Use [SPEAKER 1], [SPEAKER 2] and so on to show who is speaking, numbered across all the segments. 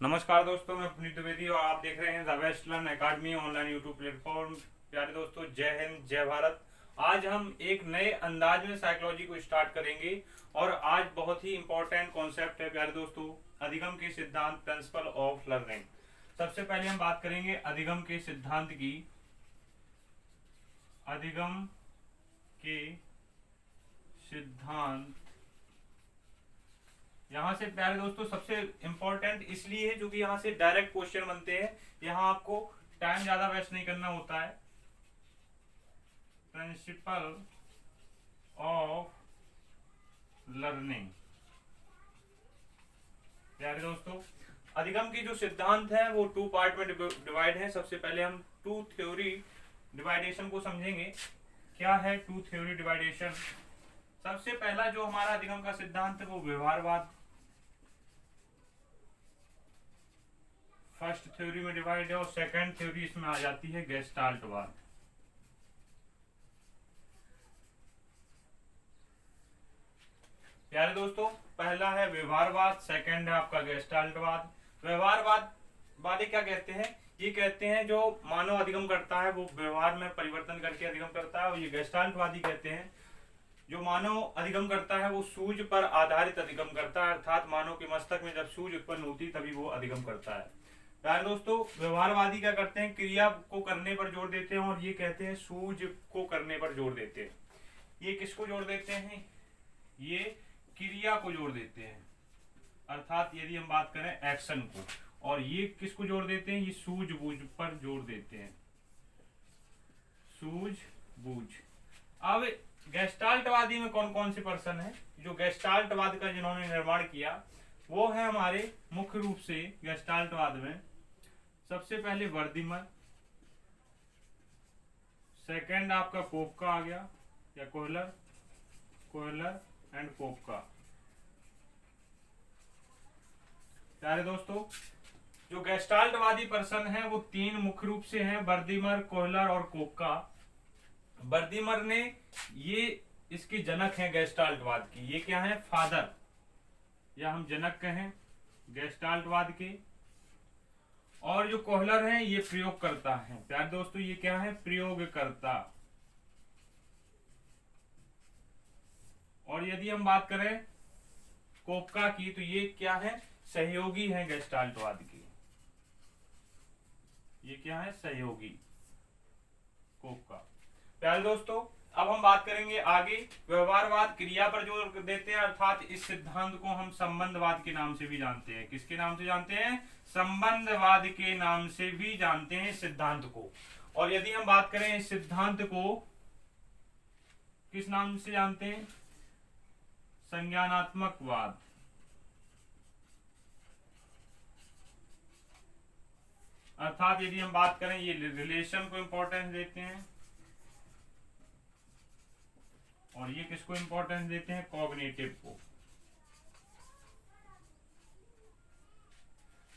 [SPEAKER 1] नमस्कार दोस्तों, मैं पुनीत द्विवेदी और आप देख रहे हैं the best learn academy online YouTube platform. प्यारे दोस्तों, जय हिंद जय भारत। आज हम एक नए अंदाज में साइकोलॉजी को स्टार्ट करेंगे और आज बहुत ही इंपॉर्टेंट कॉन्सेप्ट है प्यारे दोस्तों, अधिगम के सिद्धांत, प्रिंसिपल ऑफ लर्निंग। सबसे पहले हम बात करेंगे अधिगम के सिद्धांत की। अधिगम के सिद्धांत यहाँ से प्यारे दोस्तों सबसे इंपॉर्टेंट इसलिए है क्योंकि यहाँ से डायरेक्ट क्वेश्चन बनते हैं। यहाँ आपको टाइम ज्यादा वेस्ट नहीं करना होता है। Principle of learning. प्यारे दोस्तों, अधिगम की जो सिद्धांत है वो टू पार्ट में डिवाइड है। सबसे पहले हम टू थ्योरी डिवाइडेशन को समझेंगे। क्या है टू थ्योरी डिवाइडेशन? सबसे पहला जो हमारा अधिगम का सिद्धांत है वो व्यवहारवाद फर्स्ट थ्योरी में डिवाइड है और सेकंड थ्योरी इसमें आ जाती है गेस्टाल्टवाद। प्यारे दोस्तों, पहला है व्यवहारवाद, सेकंड है आपका गेस्टाल्टवाद। व्यवहारवाद वाले क्या कहते हैं? ये कहते हैं जो मानव अधिगम करता है वो व्यवहार में परिवर्तन करके अधिगम करता है, और ये गेस्टाल्टवादी कहते हैं जो मानव अधिगम करता है वो सूझ पर आधारित अधिगम करता है, अर्थात मानव के मस्तक में जब सूझ उत्पन्न होती तभी वो अधिगम करता है। प्यारे दोस्तों, व्यवहारवादी क्या करते हैं? क्रिया को करने पर जोर देते हैं और ये कहते हैं सूझ को करने पर जोर देते हैं। ये किसको जोड़ देते हैं? ये क्रिया को जोड़ देते हैं, अर्थात यदि हम बात करें एक्शन को, और ये किसको जोड़ देते हैं? ये सूझबूझ पर जोर देते हैं, सूझबूझ। अब गेस्टाल्टवादी में कौन कौन से पर्सन है? जो गेस्टाल्टवाद का जिन्होंने निर्माण किया वो है हमारे मुख्य रूप से गेस्टाल्टवाद में सबसे पहले वर्दीमर, सेकंड आपका पोपका आ गया या कोहलर एंड पोपका। प्यारे दोस्तों, जो गेस्टाल्टवादी पर्सन है वो तीन मुख्य रूप से हैं, वर्दीमर, कोहलर और पोपका। वर्दीमर ने ये इसके जनक हैं गेस्टाल्टवाद की। ये क्या है? फादर या हम जनक कहें गेस्टाल्टवाद के। और जो कोहलर हैं ये प्रयोगकर्ता हैं। प्यारे दोस्तों, ये क्या है? प्रयोगकर्ता। और यदि हम बात करें कोपका की तो ये क्या है? सहयोगी हैं गेस्टाल्टवाद के। ये क्या है? सहयोगी, कोपका। प्यारे दोस्तों, अब हम बात करेंगे आगे। व्यवहारवाद क्रिया पर जोर देते हैं, अर्थात इस सिद्धांत को हम संबंधवाद के नाम से भी जानते हैं। किसके नाम से जानते हैं? संबंधवाद के नाम से भी जानते हैं इस सिद्धांत को। और यदि हम बात करें इस सिद्धांत को किस नाम से जानते हैं? संज्ञानात्मकवाद। अर्थात यदि हम बात करें ये रिलेशन को इंपॉर्टेंस देते हैं और ये किसको इंपॉर्टेंस देते हैं? कॉग्निटिव को।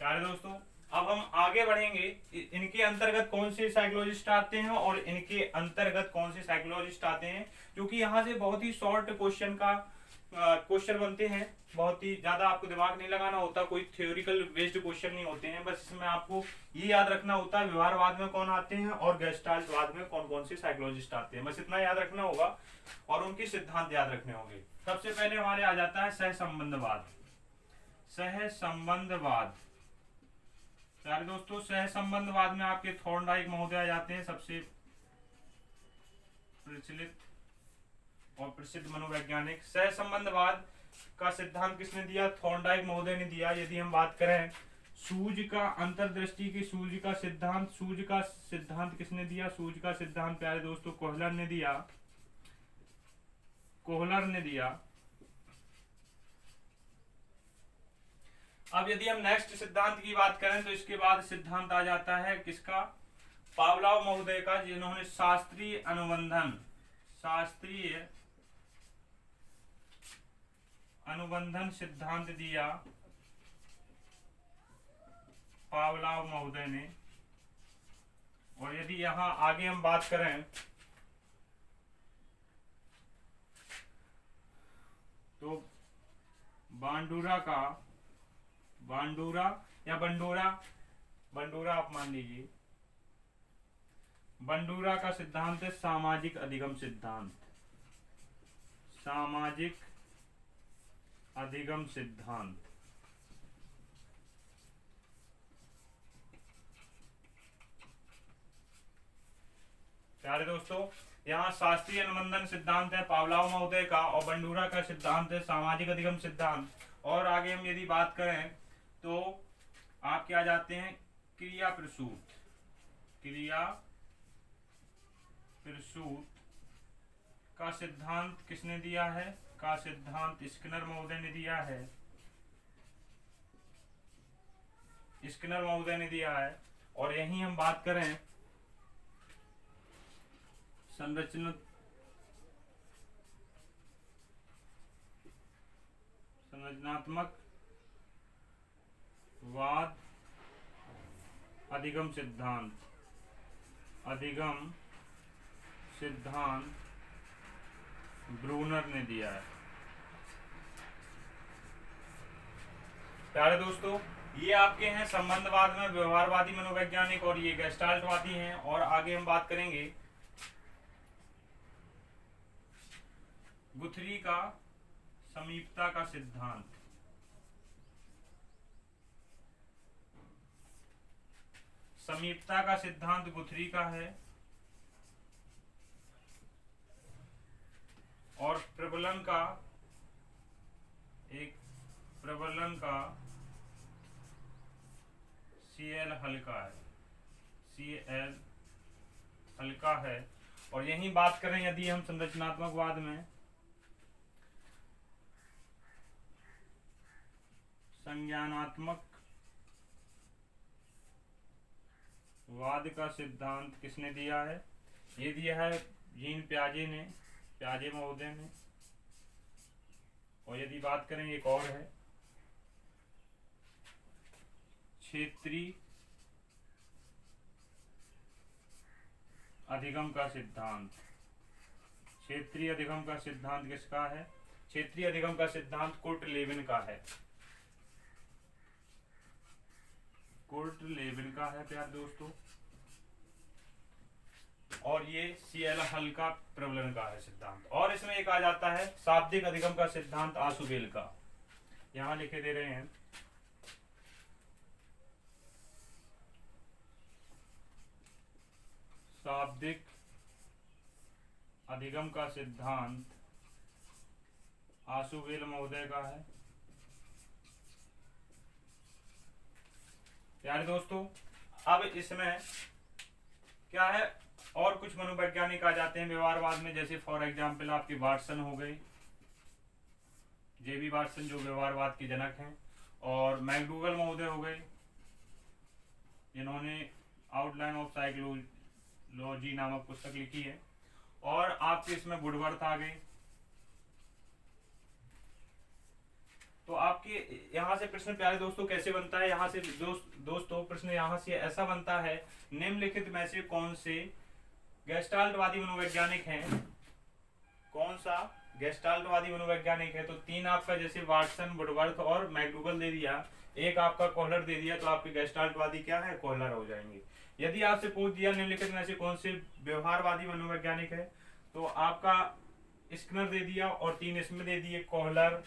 [SPEAKER 1] प्यारे दोस्तों, अब हम आगे बढ़ेंगे। इनके अंतर्गत कौन से साइकोलॉजिस्ट आते हैं और इनके अंतर्गत कौन से साइकोलॉजिस्ट आते हैं, क्योंकि यहाँ से बहुत ही शॉर्ट क्वेश्चन बनते हैं। बहुत ही ज्यादा आपको दिमाग नहीं लगाना होता, कोई थ्योरिकल बेस्ड क्वेश्चन नहीं होते हैं। बस इसमें आपको ये याद रखना होता है व्यवहारवाद में कौन आते हैं और गेस्टाल्टवाद में कौन कौन से साइकोलॉजिस्ट आते हैं। बस इतना याद रखना होगा और उनके सिद्धांत याद रखने होंगे। सबसे पहले हमारे आ जाता है सहसंबंधवाद। सहसंबंधवाद। प्यारे दोस्तों, सहसंबंधवाद में आपके थॉर्नडाइक महोदय आ जाते हैं, सबसे प्रचलित और प्रसिद्ध मनोवैज्ञानिक। सहसंबंधवाद का सिद्धांत किसने दिया? थॉर्नडाइक महोदय ने दिया। यदि हम बात करें सूझ का, अंतर्दृष्टि की सूझ का सिद्धांत किसने दिया? सूझ का सिद्धांत प्यारे दोस्तों कोहलर ने दिया। अब यदि हम नेक्स्ट सिद्धांत की बात करें तो इसके बाद सिद्धांत आ जाता है किसका? पावलोव महोदय का, जिन्होंने शास्त्रीय अनुबंधन सिद्धांत दिया, पावलोव महोदय ने। और यदि यहां आगे हम बात करें तो बांडुरा या बंडूरा, बंडूरा आप मान लीजिए। बंडूरा का सिद्धांत है सामाजिक अधिगम सिद्धांत, सामाजिक अधिगम सिद्धांत। प्यारे दोस्तों, यहाँ शास्त्रीय अनुबंधन सिद्धांत है पावलाव महोदय का, और बंडूरा का सिद्धांत है सामाजिक अधिगम सिद्धांत। और आगे हम यदि बात करें तो आप क्या जाते हैं, क्रिया प्रसूत, क्रिया प्रसूत का सिद्धांत किसने दिया है, का सिद्धांत स्किनर महोदय ने दिया है, स्किनर महोदय ने दिया है। और यहीं हम बात करें संरचनात्मक वाद अधिगम सिद्धांत, अधिगम सिद्धांत ब्रूनर ने दिया है। प्यारे दोस्तों, ये आपके हैं संबंधवाद में व्यवहारवादी मनोवैज्ञानिक, और ये गेस्टाल्टवादी हैं। और आगे हम बात करेंगे गुथरी का समीपता का सिद्धांत, समीपता का सिद्धांत गुथरी का है। और प्रबलन का, एक प्रबलन का Cl हल्का है, Cl हल्का है। और यही बात करें यदि हम संरचनात्मकवाद में संज्ञानात्मक वाद का सिद्धांत किसने दिया है, ये दिया है जीन प्याजे ने, प्याजे महोदय ने। और यदि बात करें एक और है क्षेत्रीय अधिगम का सिद्धांत, क्षेत्रीय अधिगम का सिद्धांत किसका है, क्षेत्रीय अधिगम का सिद्धांत कुर्ट लेविन का है, कुर्ट लेविन का है प्यारे दोस्तों। और ये Cl हल्का प्रबलन का है सिद्धांत। और इसमें एक आ जाता है शाब्दिक अधिगम का सिद्धांत आशुबेल का, यहां लिखे दे रहे हैं शाब्दिक अधिगम का सिद्धांत आशुबेल महोदय का है। प्यारे दोस्तों, अब इसमें क्या है, और कुछ मनोवैज्ञानिक आ जाते हैं व्यवहारवाद में, जैसे फॉर एग्जाम्पल आपके वाटसन हो गए, जेबी वाटसन जो व्यवहारवाद के जनक हैं, और मैकडूगल महोदय हो गए जिन्होंने आउटलाइन ऑफ साइकोलॉजी नामक पुस्तक लिखी है। और आपके इसमें वुडवर्थ आ गए। तो आपके यहाँ से प्रश्न प्यारे दोस्तों कैसे बनता है, यहाँ से दोस्तों प्रश्न यहाँ से ऐसा बनता है, निम्नलिखित में से कौन से गेस्टाल्टवादी मनोवैज्ञानिक हैं, कौन सा गेस्टाल्टवादी मनोवैज्ञानिक है। तो तीन आपका जैसे वाटसन, वुडवर्थ और मैकडूगल दे दिया, एक आपका कोहलर दे दिया, तो आपके गेस्टाल्टवादी क्या है, कोहलर हो जाएंगे। यदि आपसे पूछ दिया निम्नलिखित में से कौन से व्यवहारवादी मनोवैज्ञानिक है, तो आपका स्किनर दे दिया और तीन इसमें दे दिए, कोहलर,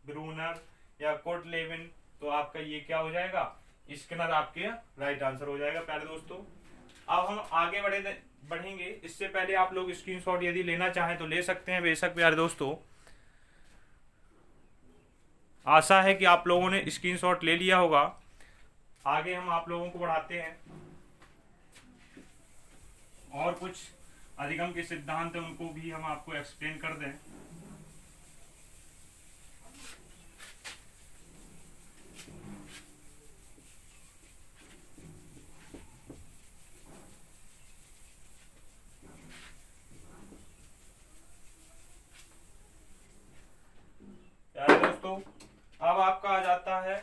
[SPEAKER 1] ब्रूनर या कुर्ट लेविन, तो आपका ये क्या हो जाएगा, स्किनर आपके राइट आंसर हो जाएगा। प्यारे दोस्तों, अब हम आगे बढ़ेंगे। इससे पहले आप लोग स्क्रीनशॉट यदि लेना चाहें तो ले सकते हैं बेशक। प्यारे दोस्तों, आशा है कि आप लोगों ने स्क्रीनशॉट ले लिया होगा। आगे हम आप लोगों को बढ़ाते हैं, और कुछ अधिगम के सिद्धांत है उनको भी हम आपको एक्सप्लेन कर दें। दोस्तों, अब आपका आ जाता है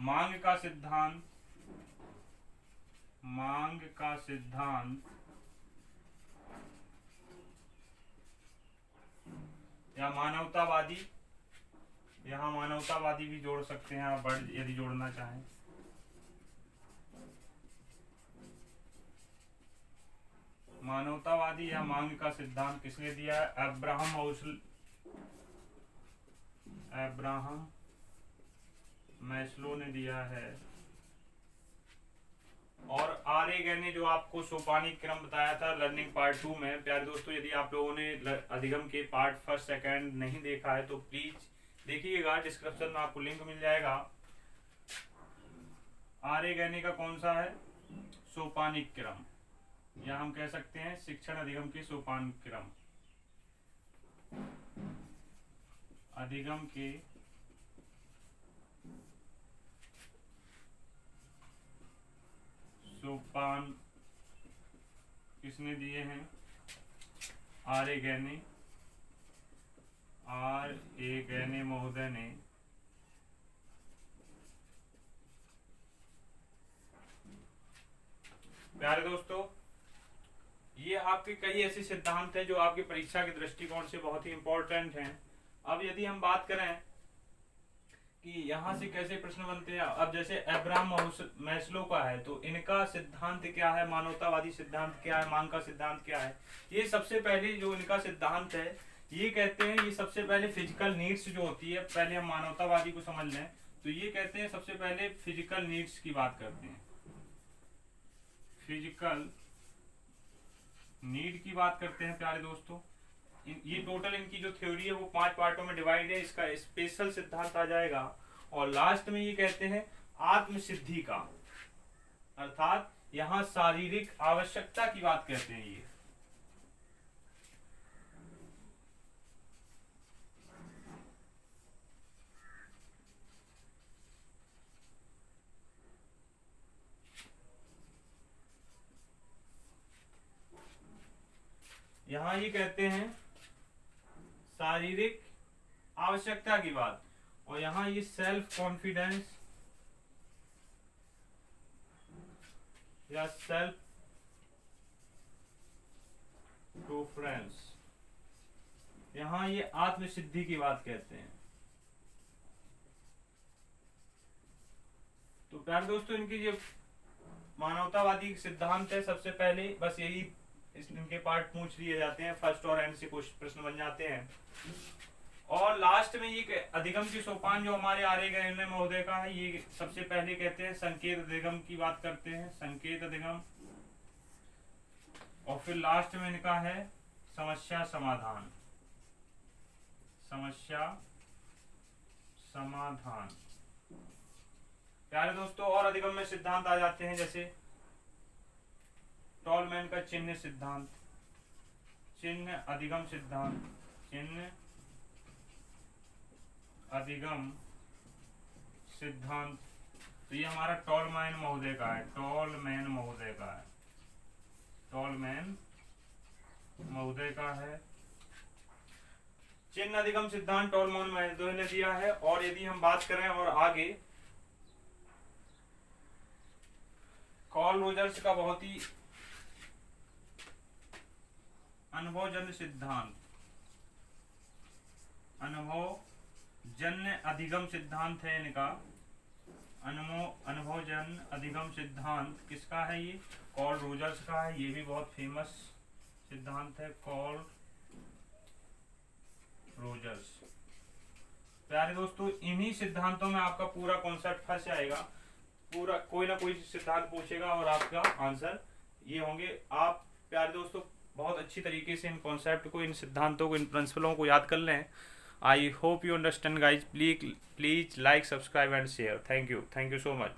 [SPEAKER 1] मांग का सिद्धांत, मांग का सिद्धांत या मानवतावादी यहाँ मानवतावादी भी जोड़ सकते हैं आप, वर्ड यदि जोड़ना चाहें। मानवतावादी या मांग का सिद्धांत किसने दिया है? अब्राहम मैस्लो ने दिया है। और आर्य ने जो आपको सोपानिक क्रम बताया था लर्निंग पार्ट 2 में, प्यारे दोस्तों यदि आप लोगों ने अधिगम के पार्ट 1, 2 नहीं देखा है तो प्लीज देखिएगा, डिस्क्रिप्शन में आपको लिंक मिल जाएगा। आर्य का कौन सा है? सोपानिक क्रम, या हम कह सकते हैं शिक्षण अधिगम के सोपान क्रम। अधिगम के सोपान किसने दिए हैं? आर्य महोदय ने। प्यारे दोस्तों, ये आपके कई ऐसे सिद्धांत हैं जो आपकी परीक्षा के दृष्टिकोण से बहुत ही इंपॉर्टेंट हैं। अब यदि हम बात करें कि यहाँ से कैसे प्रश्न बनते हैं, अब जैसे अब्राहम मैस्लो का है तो इनका सिद्धांत क्या है, मानवतावादी सिद्धांत क्या है, मांग का सिद्धांत क्या है। ये सबसे पहले जो इनका सिद्धांत है, ये कहते हैं ये सबसे पहले फिजिकल नीड्स जो होती है, पहले हम मानवतावादी को समझ लें तो ये कहते हैं सबसे पहले फिजिकल नीड्स की बात करते हैं। फिजिकल नीड की बात करते हैं प्यारे दोस्तों। ये टोटल इनकी जो थ्योरी है वो 5 पार्टों में डिवाइड है, इसका स्पेशल सिद्धांत आ जाएगा। और लास्ट में ये कहते हैं आत्मसिद्धि का, अर्थात यहाँ शारीरिक आवश्यकता की बात कहते हैं ये। यहाँ ये कहते हैं शारीरिक आवश्यकता की बात, और यहाँ ये सेल्फ कॉन्फिडेंस या सेल्फ प्रेफरेंस, यहाँ ये आत्मसिद्धि की बात कहते हैं। तो प्यारे दोस्तों, इनकी जो मानवतावादी सिद्धांत है, सबसे पहले बस यही इनके पार्ट पूछ लिए जाते हैं, फर्स्ट और एंड से कुछ प्रश्न बन जाते हैं। और लास्ट में ये अधिगम की सोपान जो हमारे आर्य महोदय का है, ये सबसे पहले कहते हैं संकेत अधिगम की बात करते हैं, संकेत अधिगम। और फिर लास्ट में इनका है समस्या समाधान, समस्या समाधान। प्यारे दोस्तों, और अधिगम में सिद्धांत आ जाते हैं जैसे टॉलमैन का चिन्ह सिद्धांत, चिन्ह अधिगम सिद्धांत, चिन्ह अधिगम सिद्धांत। तो ये हमारा टॉलमैन महोदय का है, टॉलमैन महोदय का है, टॉलमैन महोदय का है। चिन्ह अधिगम सिद्धांत टॉलमैन महोदय ने दिया है। और यदि हम बात करें और आगे, कार्ल रोजर्स का बहुत ही अनुभवजन्य सिद्धांत, अनुभवजन्य अधिगम सिद्धांत है इनका। अनुभवजन्य अधिगम सिद्धांत किसका है? ये कार्ल रोजर्स का है। ये भी बहुत फेमस सिद्धांत है, कार्ल रोजर्स। प्यारे दोस्तों, इन्हीं सिद्धांतों में आपका पूरा कॉन्सेप्ट फंस जाएगा, पूरा कोई ना कोई सिद्धांत पूछेगा और आपका आंसर ये होंगे। आप प्यारे दोस्तों बहुत अच्छी तरीके से इन कॉन्सेप्ट को, इन सिद्धांतों को, इन प्रिंसिपलों को याद कर लें। I hope you understand guys. Please like, subscribe and share. Thank you so much.